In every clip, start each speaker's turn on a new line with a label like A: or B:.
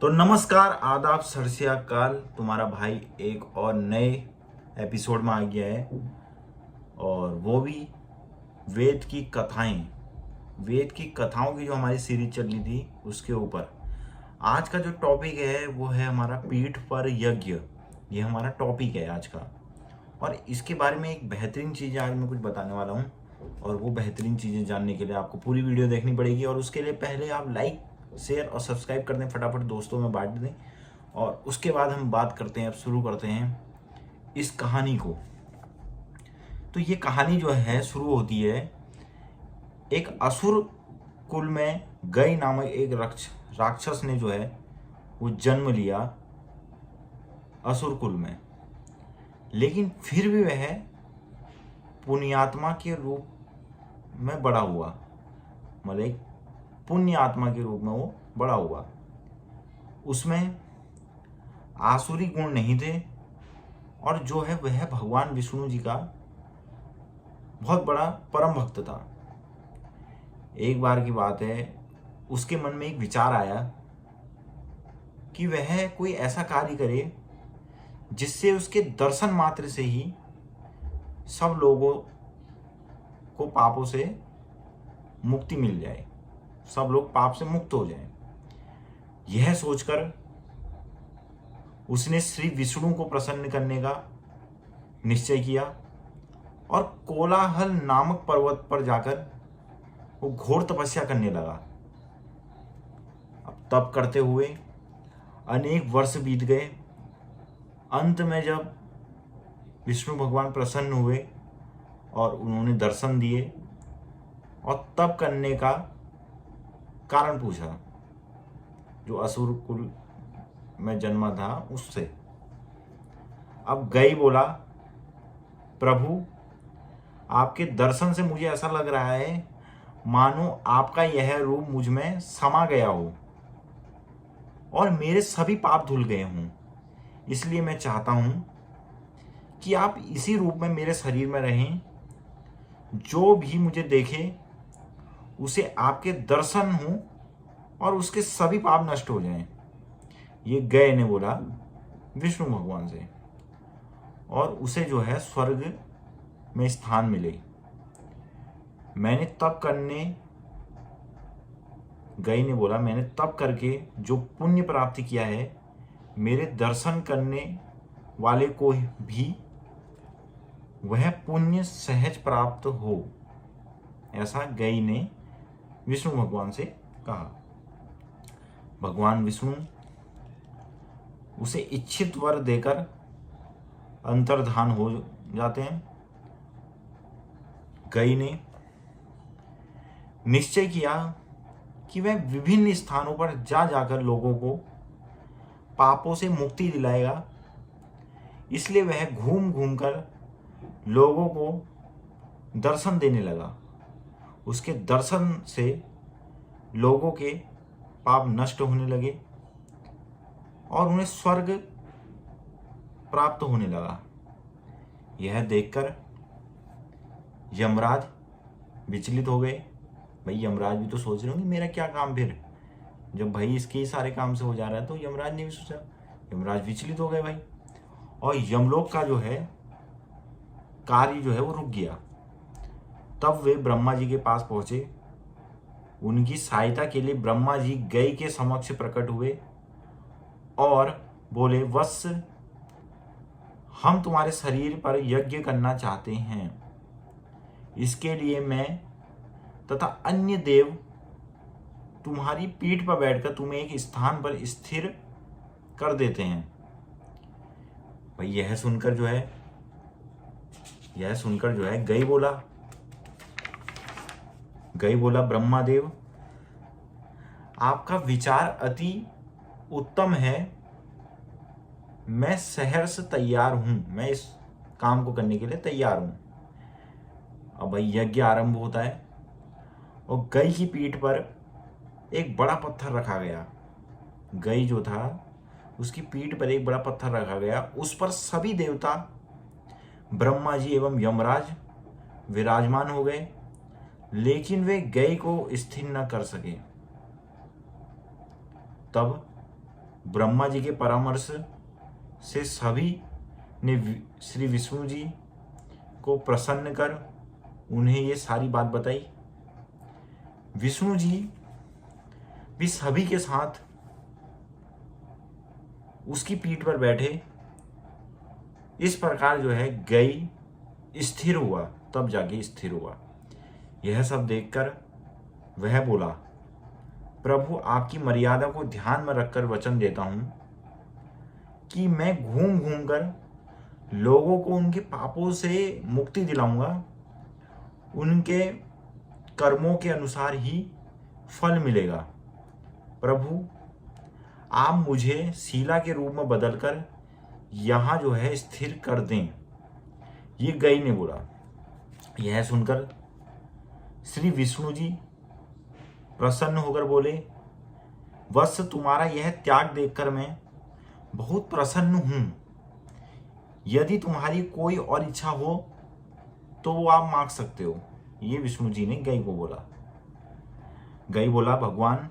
A: तो नमस्कार, आदाब, सत श्री अकाल। तुम्हारा भाई एक और नए एपिसोड में आ गया है, और वो भी वेद की कथाएं। वेद की कथाओं की जो हमारी सीरीज चल रही थी उसके ऊपर आज का जो टॉपिक है वो है हमारा पीठ पर यज्ञ। ये हमारा टॉपिक है आज का, और इसके बारे में एक बेहतरीन चीज़ आज मैं कुछ बताने वाला हूँ। और वो बेहतरीन चीज़ें जानने के लिए आपको पूरी वीडियो देखनी पड़ेगी, और उसके लिए पहले आप लाइक, शेयर और सब्सक्राइब कर दें, फटाफट दोस्तों में बांट दें। और उसके बाद हम बात करते हैं, अब शुरू करते हैं इस कहानी को। तो ये कहानी जो है शुरू होती है एक असुर कुल में गई नामक एक राक्षस ने जो है वो जन्म लिया असुर कुल में। लेकिन फिर भी वह पुण्यात्मा के रूप में बड़ा हुआ, मतलब एक पुण्य आत्मा के रूप में वो बड़ा हुआ। उसमें आसुरी गुण नहीं थे, और जो है वह भगवान विष्णु जी का बहुत बड़ा परम भक्त था। एक बार की बात है, उसके मन में एक विचार आया कि वह कोई ऐसा कार्य करे जिससे उसके दर्शन मात्र से ही सब लोगों को पापों से मुक्ति मिल जाए, सब लोग पाप से मुक्त हो जाएं। यह सोचकर उसने श्री विष्णु को प्रसन्न करने का निश्चय किया, और कोलाहल नामक पर्वत पर जाकर वो घोर तपस्या करने लगा। अब तप करते हुए अनेक वर्ष बीत गए। अंत में जब विष्णु भगवान प्रसन्न हुए और उन्होंने दर्शन दिए और तप करने का कारण पूछा, जो असुर कुल में जन्मा था उससे। अब गई बोला, प्रभु आपके दर्शन से मुझे ऐसा लग रहा है मानो आपका यह रूप मुझ में समा गया हो और मेरे सभी पाप धुल गए हों। इसलिए मैं चाहता हूं कि आप इसी रूप में मेरे शरीर में रहें। जो भी मुझे देखे उसे आपके दर्शन हो और उसके सभी पाप नष्ट हो जाएं। ये गए ने बोला विष्णु भगवान से, और उसे जो है स्वर्ग में स्थान मिले। मैंने तप करने गई ने बोला, मैंने तप करके जो पुण्य प्राप्ति किया है, मेरे दर्शन करने वाले को भी वह पुण्य सहज प्राप्त हो। ऐसा गई ने विष्णु भगवान से कहा। भगवान विष्णु उसे इच्छित वर देकर अंतर्धान हो जाते हैं। गई ने निश्चय किया कि वह विभिन्न स्थानों पर जा जाकर लोगों को पापों से मुक्ति दिलाएगा। इसलिए वह घूम घूम कर लोगों को दर्शन देने लगा। उसके दर्शन से लोगों के पाप नष्ट होने लगे और उन्हें स्वर्ग प्राप्त होने लगा। यह देखकर यमराज विचलित हो गए। भाई यमराज भी तो सोच रहे होंगे मेरा क्या काम फिर, जब भाई इसके ही सारे काम से हो जा रहा है। तो यमराज ने भी सोचा, यमराज विचलित हो गए भाई, और यमलोक का जो है कार्य जो है वो रुक गया। तब वे ब्रह्मा जी के पास पहुंचे। उनकी सहायता के लिए ब्रह्मा जी गई के समक्ष प्रकट हुए और बोले, वत्स हम तुम्हारे शरीर पर यज्ञ करना चाहते हैं। इसके लिए मैं तथा अन्य देव तुम्हारी पीठ पर बैठकर तुम्हें एक स्थान पर स्थिर कर देते हैं। भाई यह सुनकर जो है गई बोला, ब्रह्मादेव आपका विचार अति उत्तम है। मैं सहर्ष तैयार हूं, मैं इस काम को करने के लिए तैयार हूं। अब भाई यज्ञ आरंभ होता है, और गई की पीठ पर एक बड़ा पत्थर रखा गया। गई जो था उसकी पीठ पर एक बड़ा पत्थर रखा गया। उस पर सभी देवता, ब्रह्मा जी एवं यमराज विराजमान हो गए, लेकिन वे गई को स्थिर न कर सके। तब ब्रह्मा जी के परामर्श से सभी ने श्री विष्णु जी को प्रसन्न कर उन्हें ये सारी बात बताई। विष्णु जी भी सभी के साथ उसकी पीठ पर बैठे। इस प्रकार जो है गई स्थिर हुआ, तब जाके स्थिर हुआ। यह सब देखकर वह बोला, प्रभु आपकी मर्यादा को ध्यान में रखकर वचन देता हूं कि मैं घूम घूम कर लोगों को उनके पापों से मुक्ति दिलाऊंगा। उनके कर्मों के अनुसार ही फल मिलेगा। प्रभु आप मुझे शीला के रूप में बदलकर यहाँ जो है स्थिर कर दें। ये गई ने बोला। यह सुनकर श्री विष्णु जी प्रसन्न होकर बोले, वत्स तुम्हारा यह त्याग देखकर मैं बहुत प्रसन्न हूं। यदि तुम्हारी कोई और इच्छा हो तो वो आप मांग सकते हो। ये विष्णु जी ने गई को बोला। गई बोला, भगवान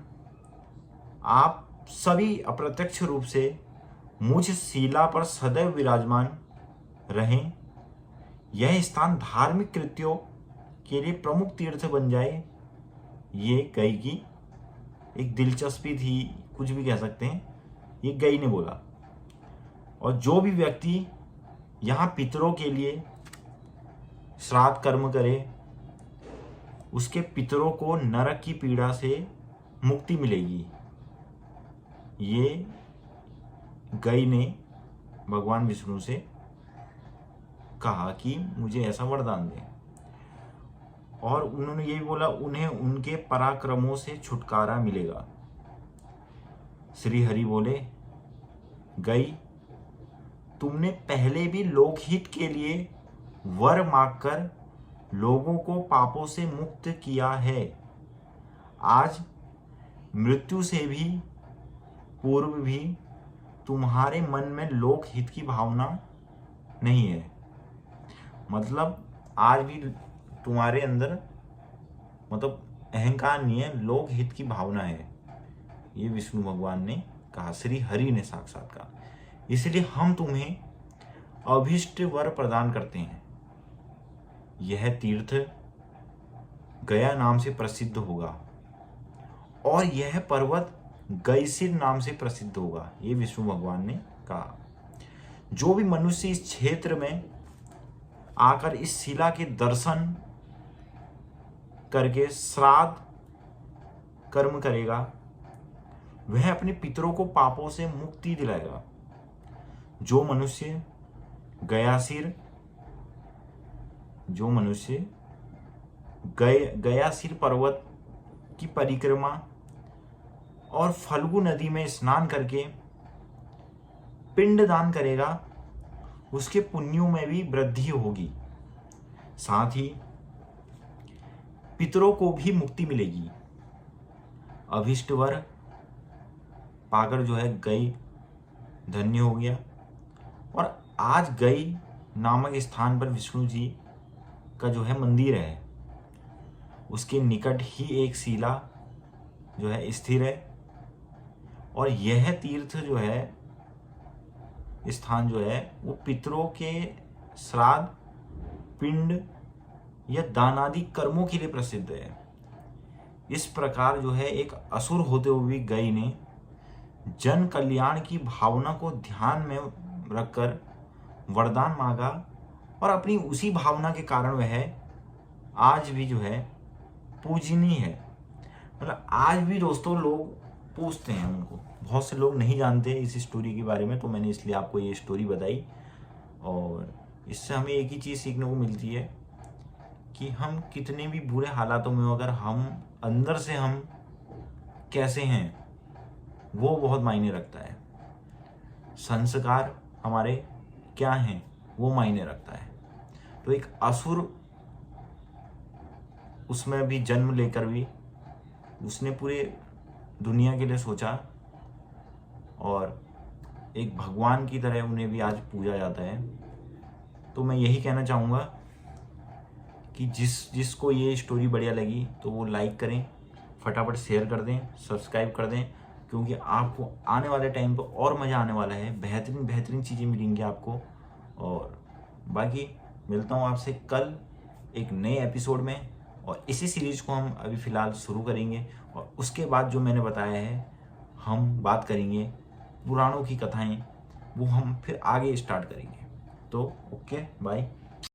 A: आप सभी अप्रत्यक्ष रूप से मुझ शीला पर सदैव विराजमान रहें। यह स्थान धार्मिक कृत्यों के लिए प्रमुख तीर्थ बन जाए। ये गई की एक दिलचस्पी थी, कुछ भी कह सकते हैं। ये गई ने बोला। और जो भी व्यक्ति यहाँ पितरों के लिए श्राद्ध कर्म करे उसके पितरों को नरक की पीड़ा से मुक्ति मिलेगी। ये गई ने भगवान विष्णु से कहा कि मुझे ऐसा वरदान दें। और उन्होंने ये भी बोला, उन्हें उनके पराक्रमों से छुटकारा मिलेगा। श्री हरि बोले, गई तुमने पहले भी लोकहित के लिए वर मांगकर लोगों को पापों से मुक्त किया है। आज मृत्यु से भी पूर्व भी तुम्हारे मन में लोकहित की भावना नहीं है। मतलब आज भी तुम्हारे अंदर मतलब अहंकार नहीं है, लोकहित की भावना है। ये विष्णु भगवान ने कहा, श्री हरि ने साक्षात कहा। इसलिए हम तुम्हें अभीष्ट वर प्रदान करते हैं। यह तीर्थ गया नाम से प्रसिद्ध होगा और यह पर्वत गैसिर नाम से प्रसिद्ध होगा। ये विष्णु भगवान ने कहा। जो भी मनुष्य इस क्षेत्र में आकर इस शिला के दर्शन करके श्राद्ध कर्म करेगा वह अपने पितरों को पापों से मुक्ति दिलाएगा। जो मनुष्य गयासीर पर्वत की परिक्रमा और फल्गु नदी में स्नान करके पिंड दान करेगा उसके पुण्यों में भी वृद्धि होगी। साथ ही पितरों को भी मुक्ति मिलेगी। अभिष्ट वर पाकर जो है गई धन्य हो गया। और आज गई नामक स्थान पर विष्णु जी का जो है मंदिर है। उसके निकट ही एक शिला जो है स्थिर है। और यह तीर्थ जो है स्थान जो है वो पितरों के श्राद्ध पिंड या दान आदि कर्मों के लिए प्रसिद्ध है। इस प्रकार जो है एक असुर होते हुए भी गई ने जन कल्याण की भावना को ध्यान में रखकर वरदान मांगा और अपनी उसी भावना के कारण वह आज भी जो है पूजनीय है। मतलब आज भी दोस्तों लोग पूछते हैं उनको। बहुत से लोग नहीं जानते इस स्टोरी के बारे में, तो मैंने इसलिए आपको ये स्टोरी बताई। और इससे हमें एक ही चीज़ सीखने को मिलती है कि हम कितने भी बुरे हालातों में अगर हम अंदर से हम कैसे हैं वो बहुत मायने रखता है। संस्कार हमारे क्या हैं वो मायने रखता है। तो एक असुर उसमें भी जन्म लेकर भी उसने पूरे दुनिया के लिए सोचा और एक भगवान की तरह उन्हें भी आज पूजा जाता है। तो मैं यही कहना चाहूँगा कि जिसको ये स्टोरी बढ़िया लगी तो वो लाइक करें, फटाफट शेयर कर दें, सब्सक्राइब कर दें, क्योंकि आपको आने वाले टाइम पर और मज़ा आने वाला है, बेहतरीन बेहतरीन चीज़ें मिलेंगी आपको। और बाकी मिलता हूँ आपसे कल एक नए एपिसोड में, और इसी सीरीज़ को हम अभी फ़िलहाल शुरू करेंगे, और उसके बाद जो मैंने बताया है हम बात करेंगे पुराणों की कथाएं, वो हम फिर आगे स्टार्ट करेंगे। तो ओके बाय।